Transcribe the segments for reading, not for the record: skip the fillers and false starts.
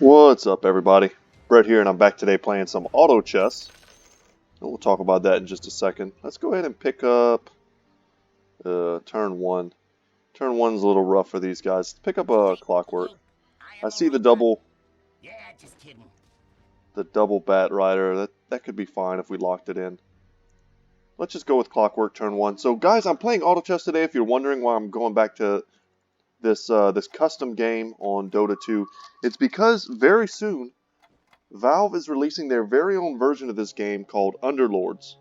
What's up, everybody? Brett here, and I'm back today playing some auto chess. And we'll talk about that in just a second. Let's go ahead and pick up turn one. Turn one's a little rough for these guys. Let's pick up a Clockwork. I see the double Bat Rider. That could be fine if we locked it in. Let's just go with Clockwork turn one. So, guys, I'm playing auto chess today. If you're wondering why I'm going back to this custom game on Dota 2, it's because very soon Valve is releasing their very own version of this game called Underlords,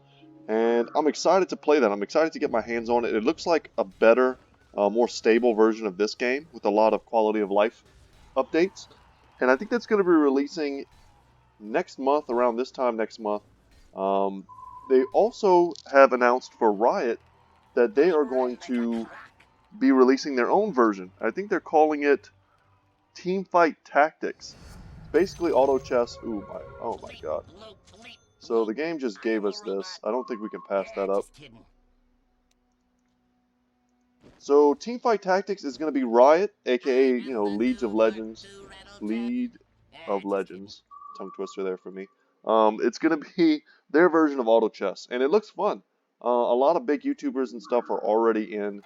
and I'm excited to play that. I'm excited to get my hands on it. It looks like a better, more stable version of this game with a lot of quality of life updates, and I think that's going to be releasing next month, around this time next month. They also have announced for Riot that they are going to be releasing their own version. I think they're calling it Teamfight Tactics. Basically auto chess. Oh my god. So the game just gave us this. I don't think we can pass that up. So Teamfight Tactics is going to be Riot, aka, League of Legends. League of Legends. Tongue twister there for me. It's going to be their version of auto chess, and it looks fun. A lot of big YouTubers and stuff are already in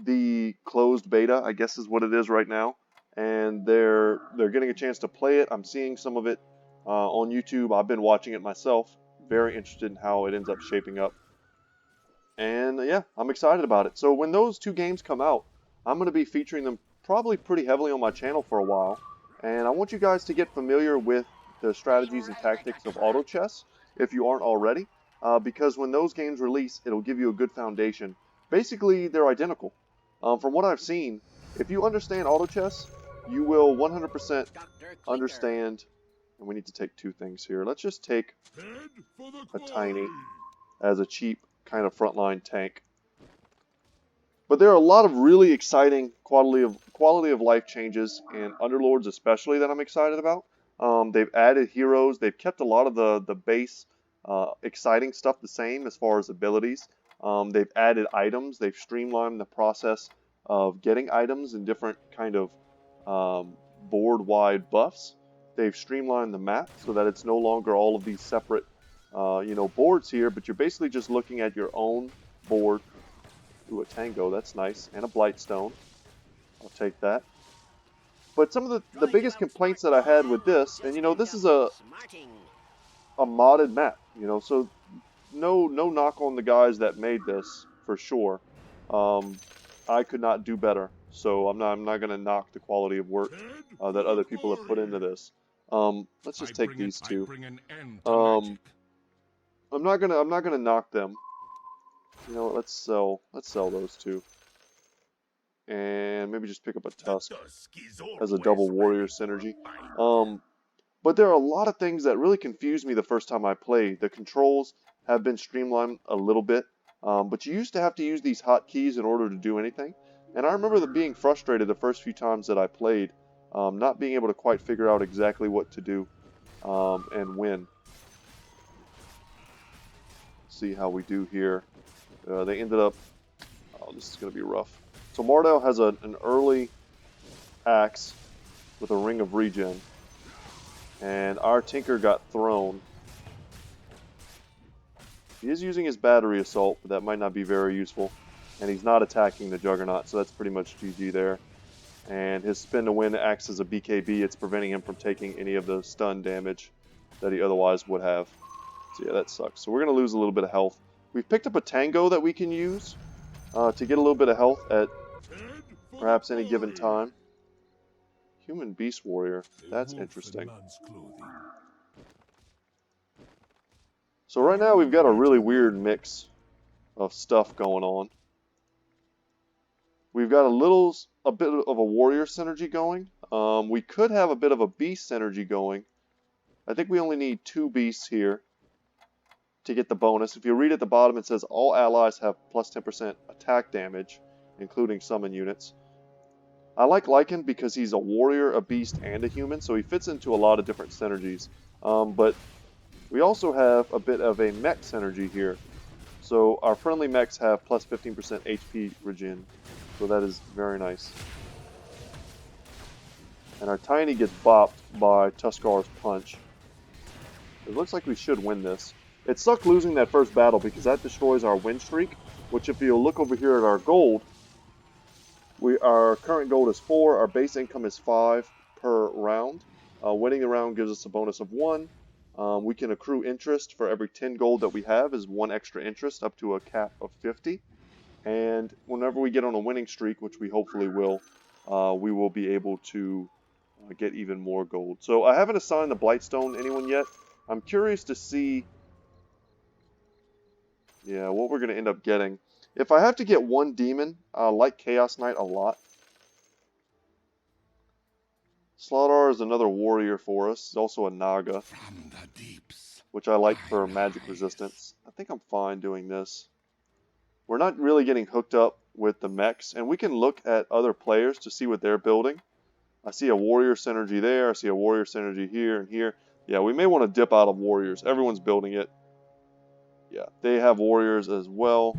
the closed beta, I guess is what it is right now, and they're getting a chance to play it. I'm seeing some of it on YouTube. I've been watching it myself. Very interested in how it ends up shaping up, and yeah, I'm excited about it. So when those two games come out, I'm going to be featuring them probably pretty heavily on my channel for a while, and I want you guys to get familiar with the strategies and tactics of auto chess if you aren't already, because when those games release, it'll give you a good foundation. Basically, they're identical. From what I've seen, if you understand auto chess, you will 100% understand. And we need to take two things here. Let's just take a Tiny as a cheap kind of frontline tank. But there are a lot of really exciting quality of life changes in Underlords, especially, that I'm excited about. They've added heroes. They've kept a lot of the base exciting stuff the same as far as abilities. They've added items. They've streamlined the process of getting items in different kind of board-wide buffs. They've streamlined the map so that it's no longer all of these separate boards here, but you're basically just looking at your own board. Ooh, a Tango, that's nice, and a Blightstone. I'll take that. But some of the biggest complaints that I had with this, and this is a modded map, so no knock on the guys that made this for sure. I could not do better, so I'm not going to knock the quality of work that other people have put into this. Let's just take these two. I'm not gonna knock them. Let's sell those two, and maybe just pick up a Tusk as a double warrior synergy. But there are a lot of things that really confused me the first time I played. The controls have been streamlined a little bit, but you used to have to use these hotkeys in order to do anything. And I remember being frustrated the first few times that I played, not being able to quite figure out exactly what to do and when. See how we do here. They ended up... Oh, this is going to be rough. So Mardell has an early axe with a ring of regen. And our Tinker got thrown. He is using his battery assault, but that might not be very useful. And he's not attacking the Juggernaut, so that's pretty much GG there. And his spin to win acts as a BKB. It's preventing him from taking any of the stun damage that he otherwise would have. So yeah, that sucks. So we're going to lose a little bit of health. We've picked up a Tango that we can use to get a little bit of health at perhaps any given time. Human Beast Warrior. That's interesting. So right now we've got a really weird mix of stuff going on. We've got a bit of a warrior synergy going. We could have a bit of a beast synergy going. I think we only need 2 beasts here to get the bonus. If you read at the bottom, it says all allies have plus 10% attack damage, including summon units. I like Lycan because he's a warrior, a beast, and a human, so he fits into a lot of different synergies. But we also have a bit of a mech synergy here. So our friendly mechs have plus 15% HP regen, so that is very nice. And our Tiny gets bopped by Tuskar's punch. It looks like we should win this. It sucked losing that first battle because that destroys our win streak, which if you look over here at our gold, our current gold is 4, our base income is 5 per round. Winning the round gives us a bonus of 1. We can accrue interest for every 10 gold that we have is 1 extra interest up to a cap of 50. And whenever we get on a winning streak, which we hopefully will, we will be able to get even more gold. So I haven't assigned the Blightstone to anyone yet. I'm curious to see what we're going to end up getting. If I have to get one demon, I like Chaos Knight a lot. Slardar is another warrior for us. He's also a Naga, which I like for magic resistance. I think I'm fine doing this. We're not really getting hooked up with the mechs, and we can look at other players to see what they're building. I see a warrior synergy there. I see a warrior synergy here and here. Yeah, we may want to dip out of warriors. Everyone's building it. Yeah, they have warriors as well.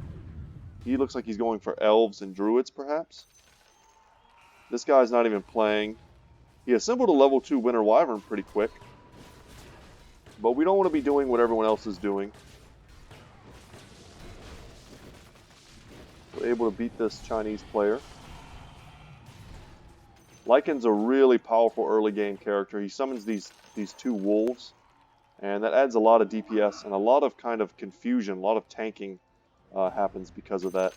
He looks like he's going for elves and druids, perhaps. This guy's not even playing. He assembled a level 2 Winter Wyvern pretty quick. But we don't want to be doing what everyone else is doing. We're able to beat this Chinese player. Lycan's a really powerful early game character. He summons these 2 wolves. And that adds a lot of DPS and a lot of kind of confusion, a lot of tanking happens because of that.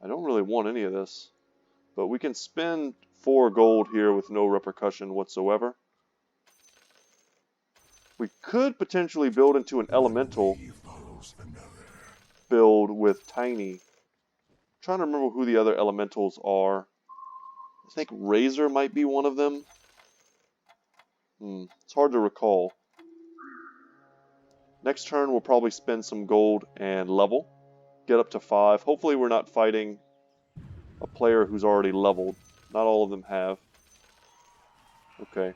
I don't really want any of this, but we can spend 4 gold here with no repercussion whatsoever. We could potentially build into an elemental build with Tiny. I'm trying to remember who the other elementals are. I think Razor might be one of them. It's hard to recall. Next turn we'll probably spend some gold and level. Get up to 5. Hopefully we're not fighting a player who's already leveled. Not all of them have. Okay.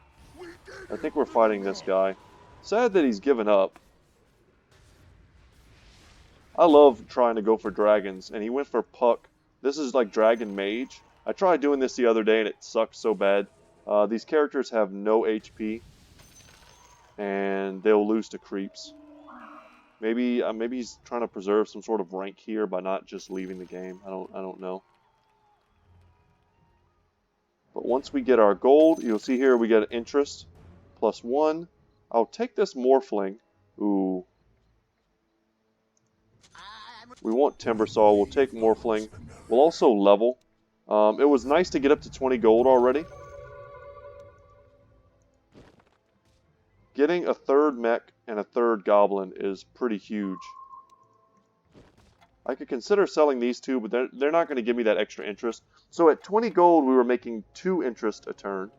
I think we're fighting this guy. Sad that he's given up. I love trying to go for dragons, and he went for Puck. This is like Dragon Mage. I tried doing this the other day and it sucked so bad. These characters have no HP, and they'll lose to creeps. Maybe he's trying to preserve some sort of rank here by not just leaving the game. I don't know. But once we get our gold, you'll see here we get interest +1. I'll take this Morphling. Ooh. We want Timbersaw. We'll take Morphling. We'll also level. It was nice to get up to 20 gold already. Getting a 3rd mech and a 3rd goblin is pretty huge. I could consider selling these 2, but they're not going to give me that extra interest. So at 20 gold, we were making 2 interest a turn.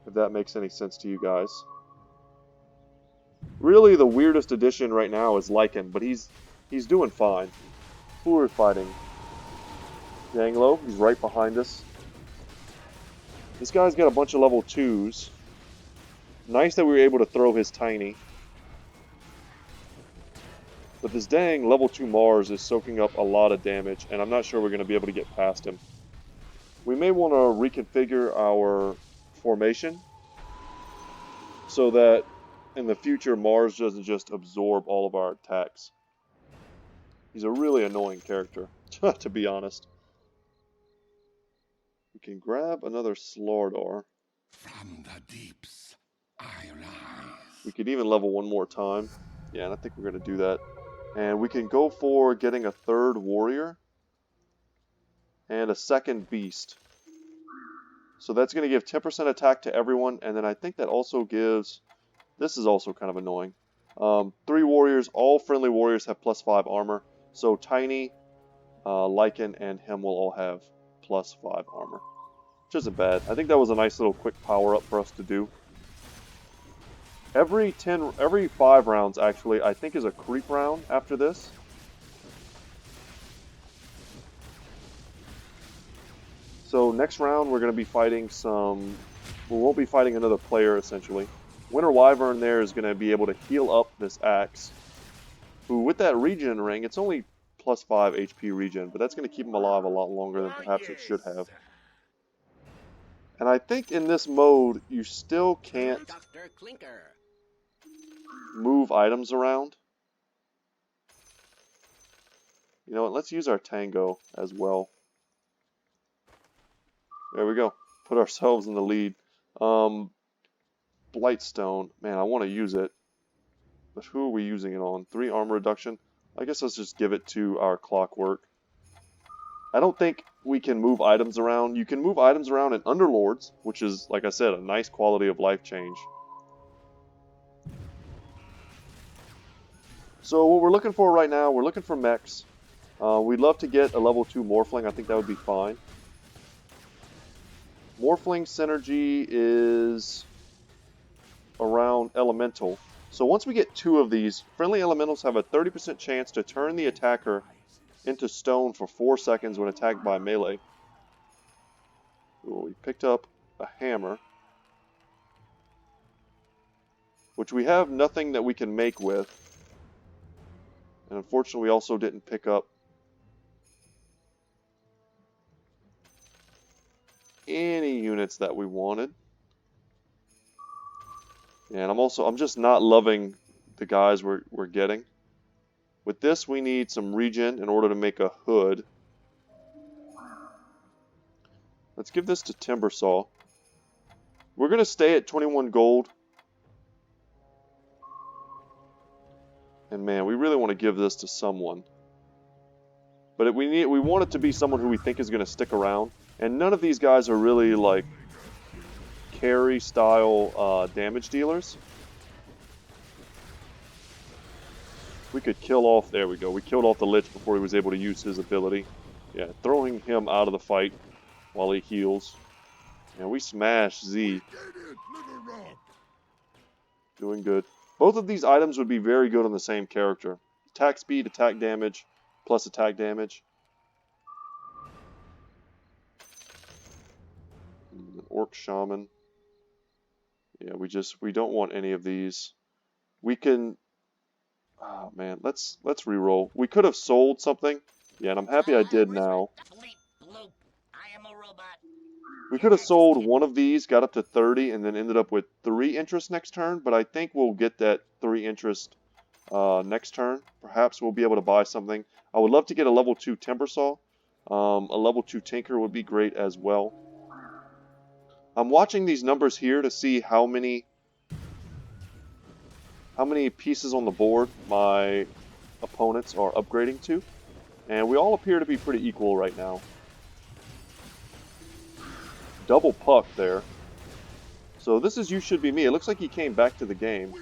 If that makes any sense to you guys. Really, the weirdest addition right now is Lycan, but he's doing fine. Who are we fighting? Yanglo, he's right behind us. This guy's got a bunch of level 2s. Nice that we were able to throw his Tiny. But this dang level 2 Mars is soaking up a lot of damage, and I'm not sure we're going to be able to get past him. We may want to reconfigure our formation so that in the future Mars doesn't just absorb all of our attacks. He's a really annoying character, to be honest. We can grab another Slardar. From the deeps, I rise. We could even level 1 more time. Yeah, and I think we're going to do that. And we can go for getting a 3rd warrior and a 2nd beast. So that's going to give 10% attack to everyone, and then I think that also gives... This is also kind of annoying. 3 warriors, all friendly warriors have +5 armor. So Tiny, Lycan, and him will all have +5 armor. Which isn't bad. I think that was a nice little quick power-up for us to do. Every 5 rounds, actually, I think is a creep round after this. So next round, we're going to be fighting some... We won't be fighting another player, essentially. Winter Wyvern there is going to be able to heal up this axe. Who, with that regen ring, it's only plus 5 HP regen, but that's going to keep him alive a lot longer than perhaps it should have. And I think in this mode, you still can't move items around. You know what, let's use our Tango as well. There we go. Put ourselves in the lead. Blightstone. Man, I want to use it. But who are we using it on? 3 armor reduction. I guess let's just give it to our Clockwork. I don't think we can move items around. You can move items around in Underlords, which is, like I said, a nice quality of life change. So what we're looking for right now, we're looking for mechs. We'd love to get a level 2 Morphling. I think that would be fine. Morphling synergy is around Elemental. So once we get 2 of these, friendly elementals have a 30% chance to turn the attacker into stone for 4 seconds when attacked by melee. Ooh, we picked up a hammer, which we have nothing that we can make with. And unfortunately, we also didn't pick up any units that we wanted. And I'm just not loving the guys we're getting. With this, we need some regen in order to make a hood. Let's give this to Timbersaw. We're going to stay at 21 gold. And man, we really want to give this to someone. But we want it to be someone who we think is going to stick around. And none of these guys are really like carry style damage dealers. We could kill off, there we go, we killed off the Lich before he was able to use his ability. Yeah, throwing him out of the fight while he heals. And we smash Z. Doing good. Both of these items would be very good on the same character. Attack speed, attack damage, plus attack damage. An Orc Shaman. Yeah, we don't want any of these. We can... Oh man, let's reroll. We could have sold something. Yeah, and I'm happy I did now. We could have sold one of these, got up to 30, and then ended up with 3 interest next turn, but I think we'll get that 3 interest next turn. Perhaps we'll be able to buy something. I would love to get a level 2 Timbersaw. A level 2 Tinker would be great as well. I'm watching these numbers here to see how many pieces on the board my opponents are upgrading to. And we all appear to be pretty equal right now. Double puck there. So this is You Should Be Me. It looks like he came back to the game.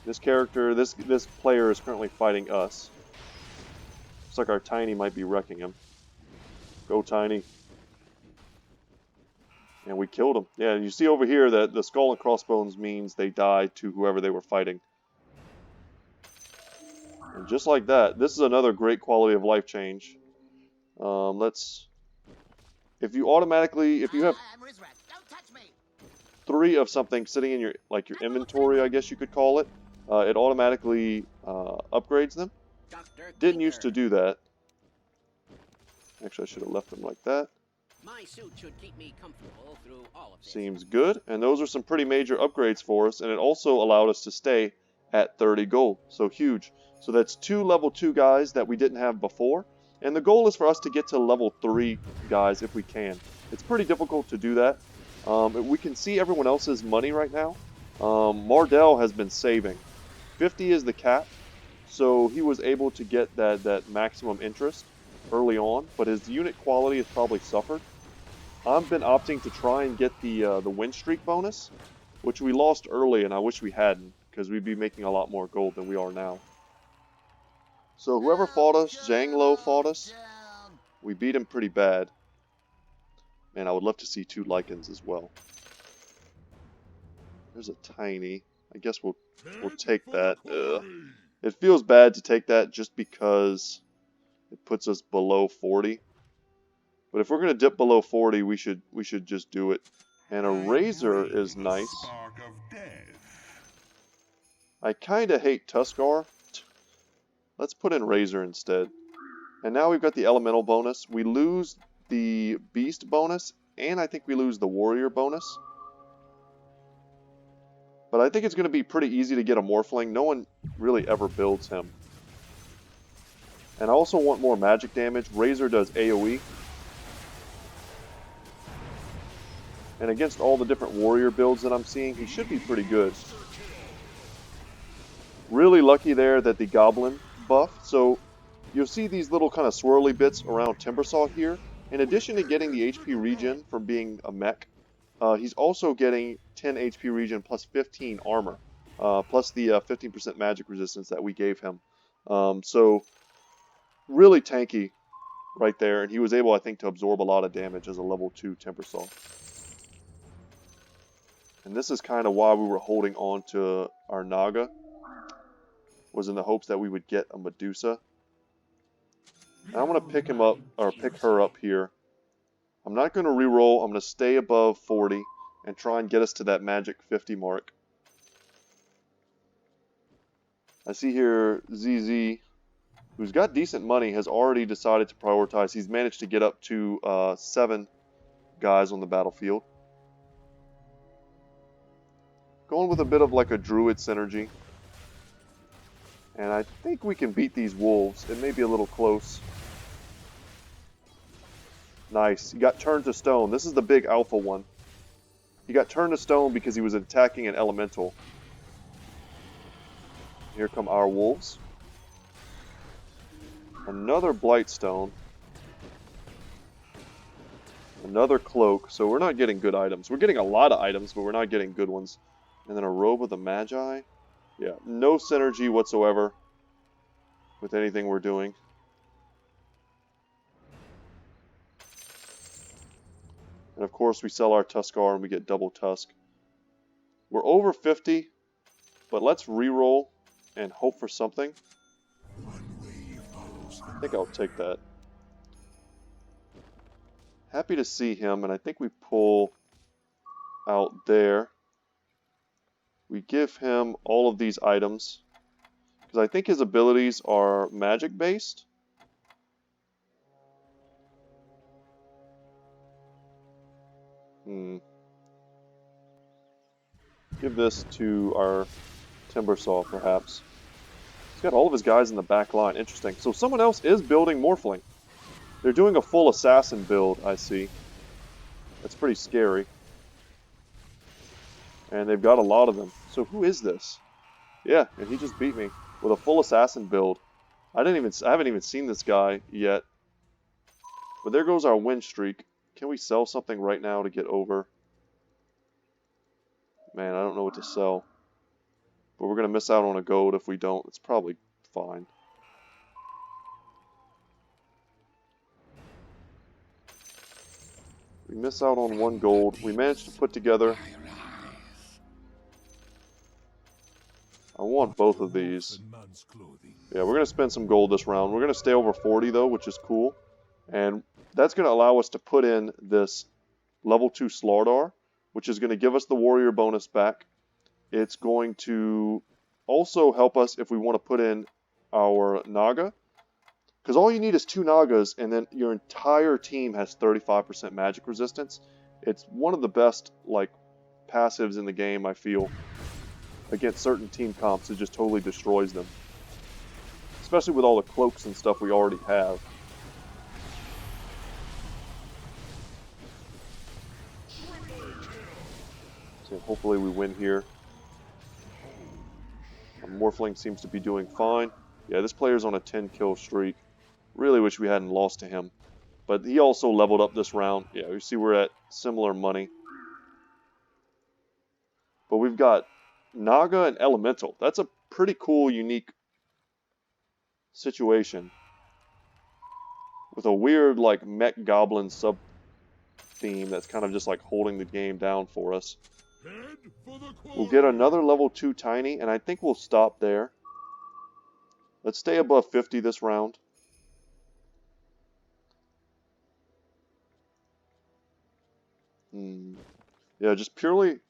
This character, this player is currently fighting us. Looks like our Tiny might be wrecking him. Go Tiny. And we killed him. Yeah, you see over here that the skull and crossbones means they died to whoever they were fighting. And just like that, this is another great quality of life change. If you have 3 of something sitting in your inventory, I guess you could call it, it automatically upgrades them. Didn't used to do that. Actually, I should have left them like that. My suit should keep me comfortable through all of this. Seems good, and those are some pretty major upgrades for us, and it also allowed us to stay at 30 gold, so huge. So that's 2 level 2 guys that we didn't have before, and the goal is for us to get to level 3 guys if we can. It's pretty difficult to do that. We can see everyone else's money right now. Mardell has been saving. 50 is the cap, so he was able to get that maximum interest early on, but his unit quality has probably suffered. I've been opting to try and get the win streak bonus, which we lost early, and I wish we hadn't, because we'd be making a lot more gold than we are now. So whoever fought us, Zhang Lo fought us, we beat him pretty bad. Man, I would love to see 2 Lycans as well. There's a Tiny. I guess we'll take that. Ugh. It feels bad to take that just because it puts us below 40. But if we're going to dip below 40, we should just do it. And a Razor is nice. I kind of hate Tuskar. Let's put in Razor instead. And now we've got the Elemental bonus. We lose the Beast bonus, and I think we lose the Warrior bonus. But I think it's going to be pretty easy to get a Morphling. No one really ever builds him. And I also want more magic damage. Razor does AoE. And against all the different warrior builds that I'm seeing, he should be pretty good. Really lucky there that the Goblin buff. So you'll see these little kind of swirly bits around Timbersaw here. In addition to getting the HP regen from being a mech, he's also getting 10 HP regen plus 15 armor. Plus the 15% magic resistance that we gave him. So really tanky right there. And he was able, I think, to absorb a lot of damage as a level 2 Timbersaw. And this is kind of why we were holding on to our Naga. Was in the hopes that we would get a Medusa. And I'm going to pick him up, or pick her up here. I'm not going to reroll. I'm going to stay above 40 and try and get us to that magic 50 mark. I see here ZZ, who's got decent money, has already decided to prioritize. He's managed to get up to 7 guys on the battlefield. Going with a bit of like a druid synergy. And I think we can beat these wolves. It may be a little close. Nice. He got turned to stone. This is the big alpha one. He got turned to stone because he was attacking an elemental. Here come our wolves. Another Blightstone. Another cloak. So we're not getting good items. We're getting a lot of items, but we're not getting good ones. And then a robe of the Magi. Yeah, no synergy whatsoever with anything we're doing. And of course we sell our Tuskar and we get double Tusk. We're over 50, but let's reroll and hope for something. I think I'll take that. Happy to see him, and I think we pull out there. We give him all of these items, because I think his abilities are magic based. Give this to our Timbersaw, perhaps. He's got all of his guys in the back line. Interesting. So someone else is building Morphling. They're doing a full assassin build, I see. That's pretty scary. And they've got a lot of them. So who is this? Yeah, and he just beat me with a full assassin build. I haven't even seen this guy yet. But there goes our win streak. Can we sell something right now to get over? Man, I don't know what to sell. But we're going to miss out on a gold if we don't. It's probably fine. We miss out on 1 gold. We managed to put together... I want both of these. Yeah, we're going to spend some gold this round. We're going to stay over 40 though, which is cool. And that's going to allow us to put in this level 2 Slardar, which is going to give us the warrior bonus back. It's going to also help us if we want to put in our Naga. Because all you need is 2 Nagas, and then your entire team has 35% magic resistance. It's one of the best like passives in the game, I feel. Against certain team comps, it just totally destroys them. Especially with all the cloaks and stuff we already have. So hopefully we win here. Morphling seems to be doing fine. Yeah, this player's on a 10 kill streak. Really wish we hadn't lost to him. But he also leveled up this round. Yeah, you see we're at similar money. But we've got Naga and Elemental. That's a pretty cool, unique situation. With a weird, like, mech goblin sub-theme that's kind of just, like, holding the game down for us. We'll get another level 2 Tiny, and I think we'll stop there. Let's stay above 50 this round. Yeah, just purely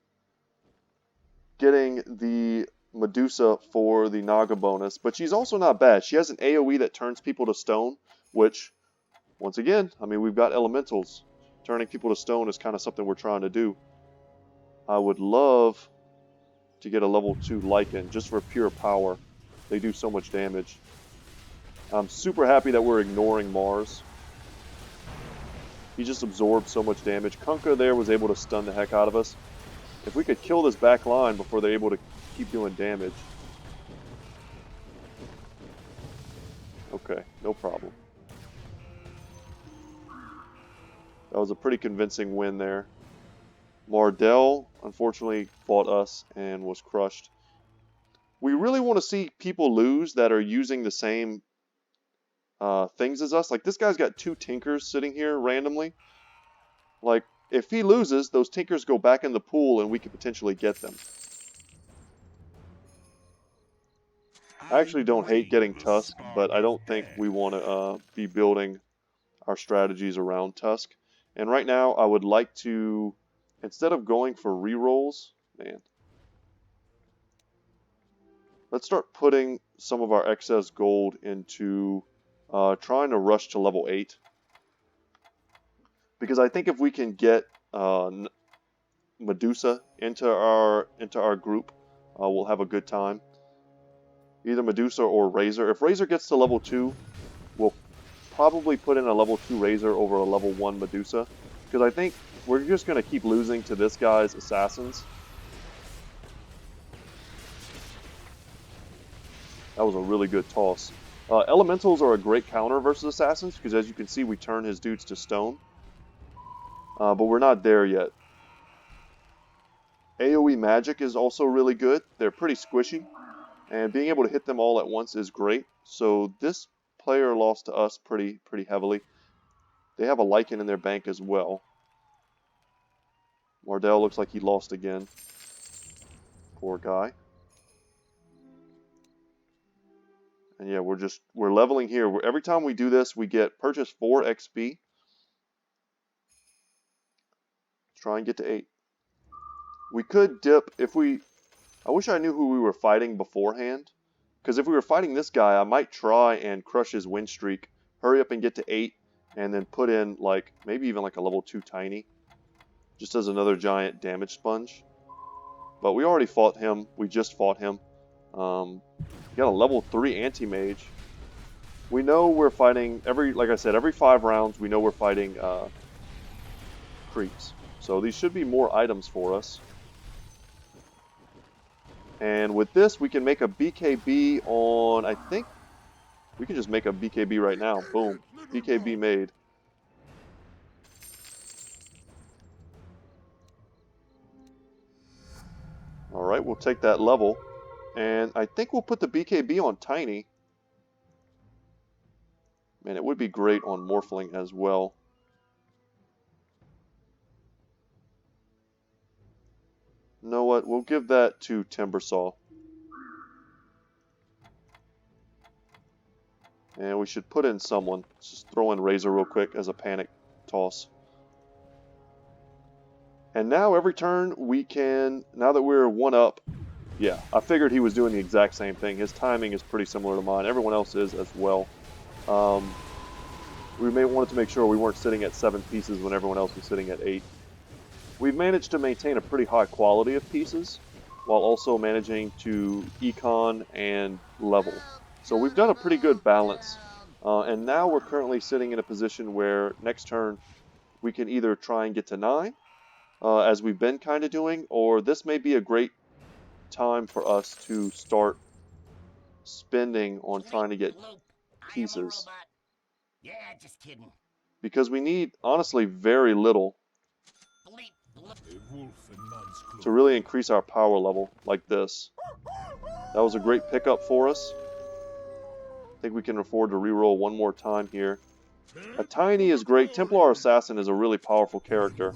getting the Medusa for the Naga bonus, but she's also not bad. She has an AoE that turns people to stone, which, once again, I mean, we've got elementals. Turning people to stone is kind of something we're trying to do. I would love to get a level 2 Lycan just for pure power. They do so much damage. I'm super happy that we're ignoring Mars. He just absorbed so much damage. Kunkka there was able to stun the heck out of us. If we could kill this back line before they're able to keep doing damage. Okay, no problem. That was a pretty convincing win there. Mardell, unfortunately, fought us and was crushed. We really want to see people lose that are using the same things as us. Like, this guy's got 2 Tinkers sitting here randomly. Like, if he loses, those Tinkers go back in the pool and we could potentially get them. I actually don't hate getting Tusk, but I don't think we want to be building our strategies around Tusk. And right now, I would like to, instead of going for rerolls, man, let's start putting some of our excess gold into trying to rush to level 8. Because I think if we can get Medusa into our group, we'll have a good time. Either Medusa or Razor. If Razor gets to level 2, we'll probably put in a level 2 Razor over a level 1 Medusa. Because I think we're just going to keep losing to this guy's assassins. That was a really good toss. Elementals are a great counter versus assassins, because as you can see, we turn his dudes to stone. But we're not there yet. AoE magic is also really good. They're pretty squishy. And being able to hit them all at once is great. So this player lost to us pretty heavily. They have a Lycan in their bank as well. Mardell looks like he lost again. Poor guy. And yeah, we're leveling here. Every time we do this, we get purchase 4 XP. Let's try and get to 8. We could dip if we... I wish I knew who we were fighting beforehand. Because if we were fighting this guy, I might try and crush his win streak. Hurry up and get to 8. And then put in, like, maybe even like a level 2 Tiny. Just as another giant damage sponge. But we already fought him. We just fought him. Got a level 3 Anti-Mage. We know we're fighting, like I said, every 5 rounds we know we're fighting creeps. So these should be more items for us. And with this, we can make a BKB on, I think, we can just make a BKB right now. Boom. BKB made. Alright, we'll take that level. And I think we'll put the BKB on Tiny. Man, it would be great on Morphling as well. You know what? We'll give that to Timbersaw. And we should put in someone. Let's just throw in Razor real quick as a panic toss. And now every turn we can, now that we're 1 up, yeah, I figured he was doing the exact same thing. His timing is pretty similar to mine. Everyone else is as well. We wanted to make sure we weren't sitting at 7 pieces when everyone else was sitting at 8. We've managed to maintain a pretty high quality of pieces while also managing to econ and level. So we've done a pretty good balance. And now we're currently sitting in a position where next turn we can either try and get to 9, as we've been kind of doing, or this may be a great time for us to start spending on trying to get pieces. Yeah, just kidding. Because we need, honestly, very little to really increase our power level like this. That was a great pickup for us. I think we can afford to reroll one more time here. A Tiny is great. Templar Assassin is a really powerful character.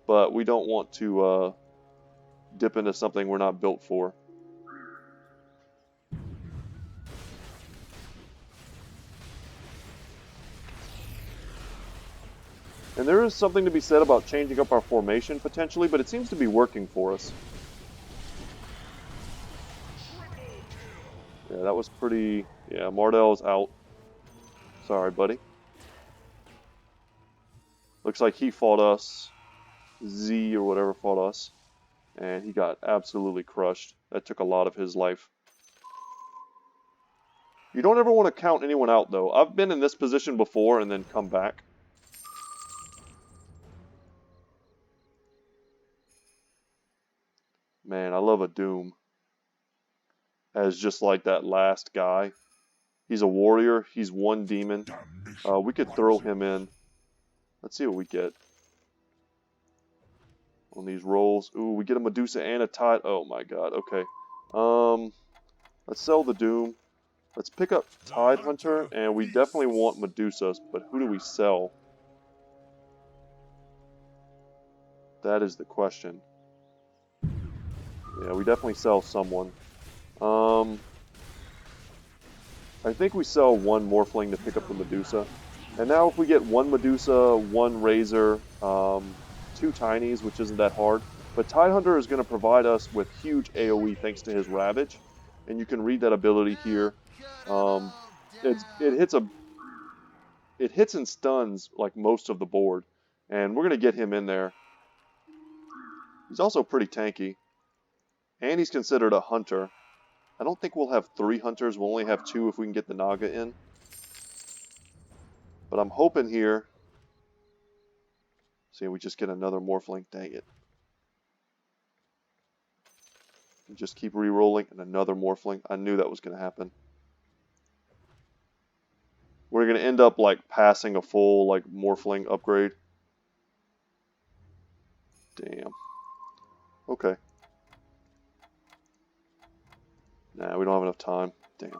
But we don't want to dip into something we're not built for. And there is something to be said about changing up our formation potentially, but it seems to be working for us. Yeah, that was pretty... Yeah, Mardell's out. Sorry, buddy. Looks like he fought us. Z or whatever fought us. And he got absolutely crushed. That took a lot of his life. You don't ever want to count anyone out, though. I've been in this position before and then come back. Man, I love a Doom. As just like that last guy. He's a warrior. He's one demon. We could throw him in. Let's see what we get. On these rolls. Ooh, we get a Medusa and a Tide. Oh my god, okay. Let's sell the Doom. Let's pick up Tide Hunter, and we definitely want Medusas, but who do we sell? That is the question. Yeah, we definitely sell someone. I think we sell one Morphling to pick up the Medusa. And now if we get one Medusa, one Razor, two Tinies, which isn't that hard. But Tide Hunter is going to provide us with huge AoE thanks to his Ravage. And you can read that ability here. It hits and stuns like most of the board. And we're going to get him in there. He's also pretty tanky. And he's considered a hunter. I don't think we'll have 3 hunters. We'll only have 2 if we can get the Naga in. But I'm hoping here... See, we just get another Morphling. Dang it. And just keep re-rolling and another Morphling. I knew that was going to happen. We're going to end up like passing a full like Morphling upgrade. Damn. Okay. Nah, we don't have enough time. Damn.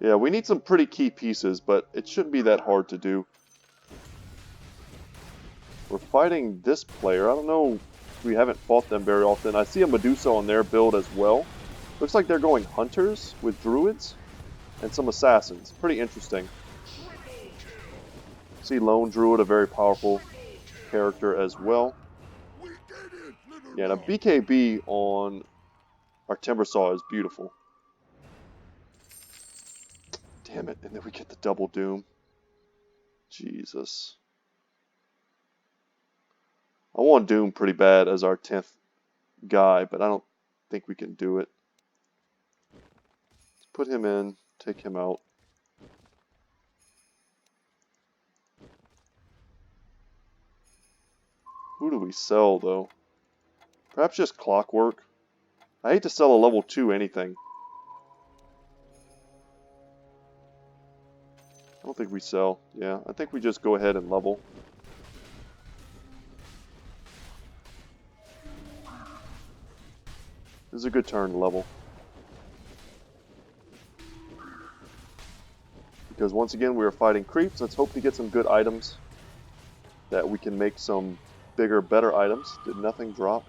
Yeah, we need some pretty key pieces, but it shouldn't be that hard to do. We're fighting this player. I don't know, we haven't fought them very often. I see a Medusa on their build as well. Looks like they're going hunters with druids and some assassins. Pretty interesting. See Lone Druid, a very powerful character as well. Yeah, now BKB on our Timbersaw is beautiful. Damn it, and then we get the double Doom. Jesus. I want Doom pretty bad as our 10th guy, but I don't think we can do it. Let's put him in, take him out. Who do we sell, though? Perhaps just Clockwork. I hate to sell a level 2 anything. I don't think we sell. Yeah, I think we just go ahead and level. This is a good turn to level. Because once again we are fighting creeps. Let's hope to get some good items. That we can make some bigger, better items. Did nothing drop?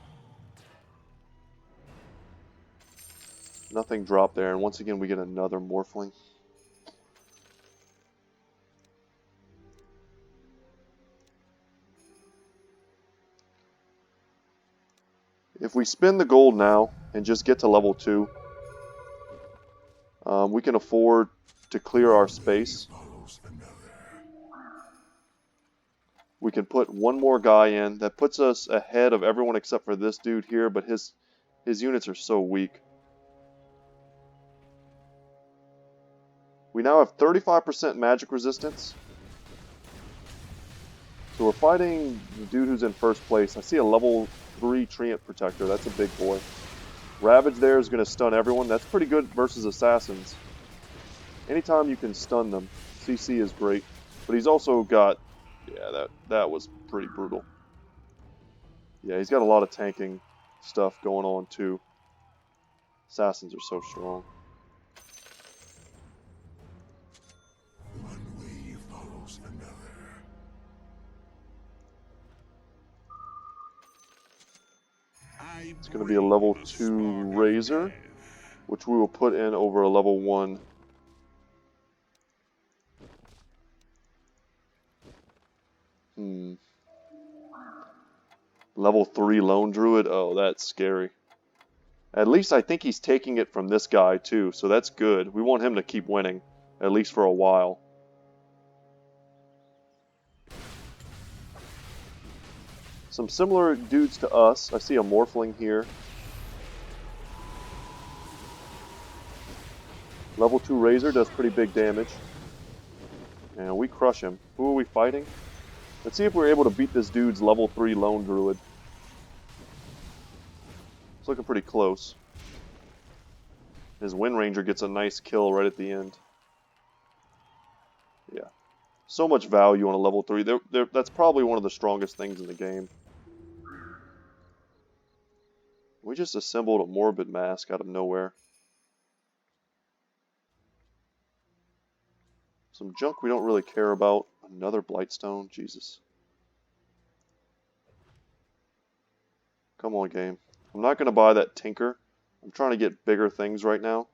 Nothing dropped there. And once again we get another Morphling. If we spend the gold now and just get to level 2, we can afford to clear our space. We can put one more guy in. That puts us ahead of everyone except for this dude here, but his units are so weak. We now have 35% magic resistance. So we're fighting the dude who's in first place. I see a level 3 Treant Protector. That's a big boy. Ravage there is going to stun everyone. That's pretty good versus assassins. Anytime you can stun them, CC is great. But he's also got... Yeah, that was pretty brutal. Yeah, he's got a lot of tanking stuff going on too. Assassins are so strong. One way follows another. It's going to be a level 2 Razor, which we will put in over a level 1 Hmm. Level 3 Lone Druid? Oh, that's scary. At least I think he's taking it from this guy too, so that's good. We want him to keep winning, at least for a while. Some similar dudes to us. I see a Morphling here. Level 2 Razor does pretty big damage. And we crush him. Who are we fighting? Let's see if we're able to beat this dude's level 3 Lone Druid. It's looking pretty close. His Wind Ranger gets a nice kill right at the end. Yeah. So much value on a level 3. That's probably one of the strongest things in the game. We just assembled a Morbid Mask out of nowhere. Some junk we don't really care about. Another Blightstone. Jesus. Come on, game. I'm not going to buy that Tinker. I'm trying to get bigger things right now.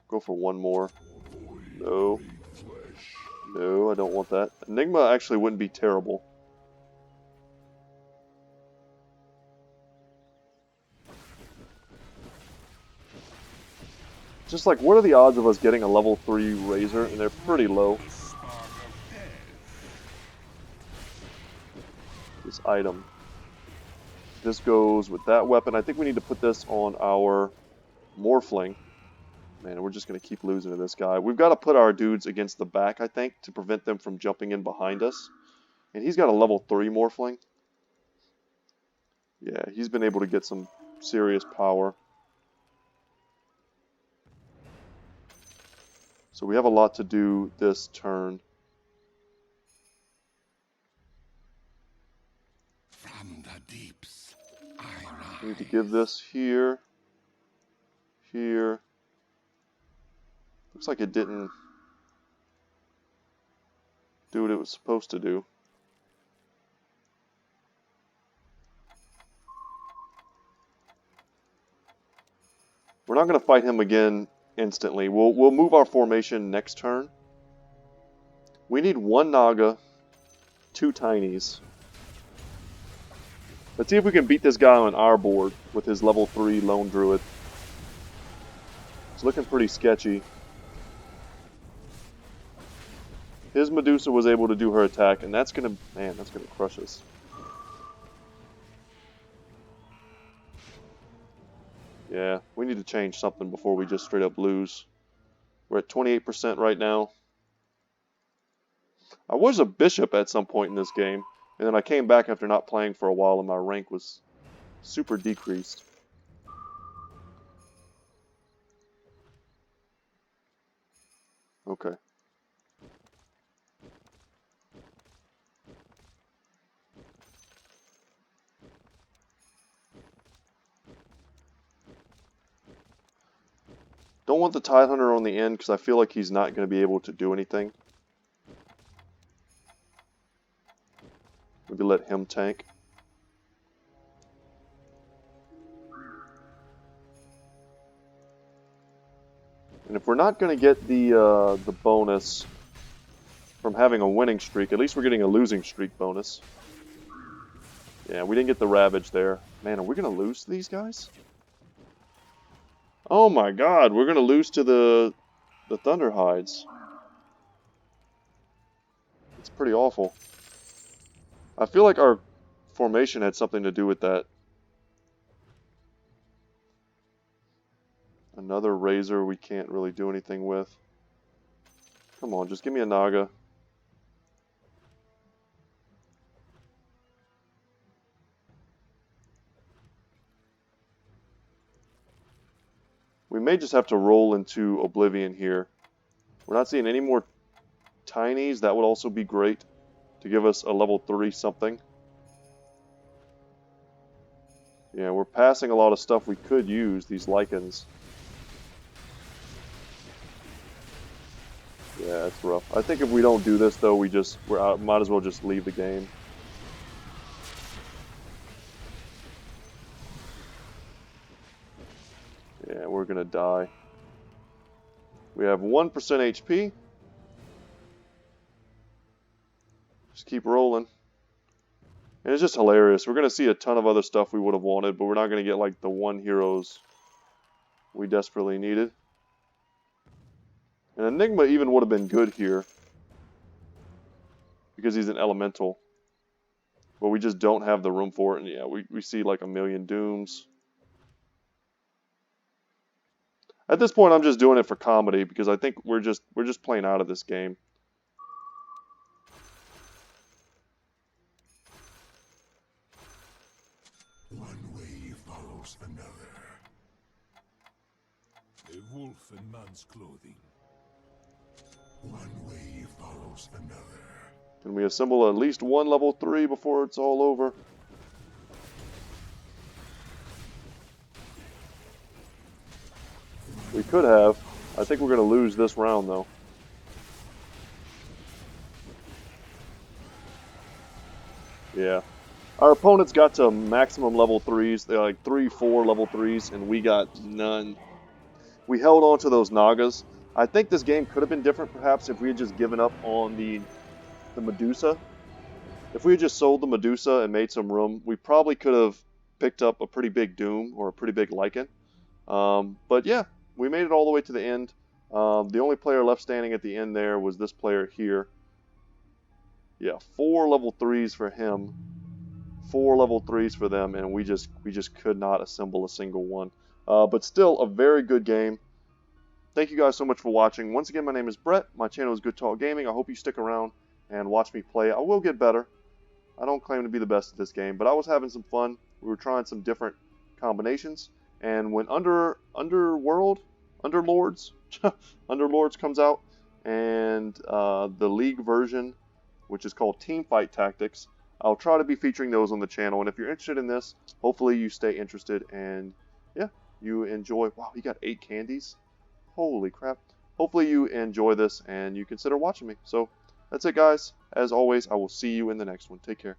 Go for one more. No. No, I don't want that. Enigma actually wouldn't be terrible. Just like, what are the odds of us getting a level 3 Razor? And they're pretty low. This item. This goes with that weapon. I think we need to put this on our Morphling. Man, we're just going to keep losing to this guy. We've got to put our dudes against the back, I think, to prevent them from jumping in behind us. And he's got a level 3 Morphling. Yeah, he's been able to get some serious power. So we have a lot to do this turn. From the deeps, I rise. We need to give this here. Here. Looks like it didn't do what it was supposed to do. We're not going to fight him again instantly. We'll move our formation next turn. We need one Naga, 2 Tinies. Let's see if we can beat this guy on our board with his level 3 Lone Druid. It's looking pretty sketchy. His Medusa was able to do her attack, and that's gonna, man, that's gonna crush us. Yeah, we need to change something before we just straight up lose. We're at 28% right now. I was a bishop at some point in this game, and then I came back after not playing for a while, and my rank was super decreased. Okay. Don't want the Tidehunter on the end because I feel like he's not going to be able to do anything. Maybe let him tank. And if we're not going to get the bonus from having a winning streak, at least we're getting a losing streak bonus. Yeah, we didn't get the Ravage there. Man, are we going to lose to these guys? Oh my god, we're going to lose to the Thunderhides. It's pretty awful. I feel like our formation had something to do with that. Another Razor we can't really do anything with. Come on, just give me a Naga. We may just have to roll into Oblivion here. We're not seeing any more Tinies. That would also be great to give us a level 3 something. Yeah, we're passing a lot of stuff we could use, these Lycans. Yeah, it's rough. I think if we don't do this, though, we're out, might as well just leave the game. Yeah, we're gonna die. We have 1% HP. keep rolling. And it's just hilarious. We're going to see a ton of other stuff we would have wanted, but we're not going to get like the one heroes we desperately needed. And Enigma even would have been good here because he's an elemental. But we just don't have the room for it. And yeah, we see like a million dooms. At this point, I'm just doing it for comedy because I think we're just playing out of this game. One way follows another. A wolf in man's clothing. One way follows another. Can we assemble at least one level 3 before it's all over? We could have. I think we're going to lose this round, though. Yeah. Our opponents got to maximum level 3s. They're like 3, 4 level 3s, and we got none. We held on to those Nagas. I think this game could have been different, perhaps, if we had just given up on the Medusa. If we had just sold the Medusa and made some room, we probably could have picked up a pretty big Doom or a pretty big Lycan. But yeah, we made it all the way to the end. The only player left standing at the end there was this player here. Yeah, 4 level 3s for him, 4 level 3s for them, and we just could not assemble a single one. But still, a very good game. Thank you guys so much for watching. Once again, my name is Brett. My channel is Good Talk Gaming. I hope you stick around and watch me play. I will get better. I don't claim to be the best at this game, but I was having some fun. We were trying some different combinations, and when Underlords comes out, and the League version, which is called Teamfight Tactics, I'll try to be featuring those on the channel. And if you're interested in this, hopefully you stay interested and yeah, you enjoy. Wow, you got 8 candies. Holy crap. Hopefully you enjoy this and you consider watching me. So that's it, guys. As always, I will see you in the next one. Take care.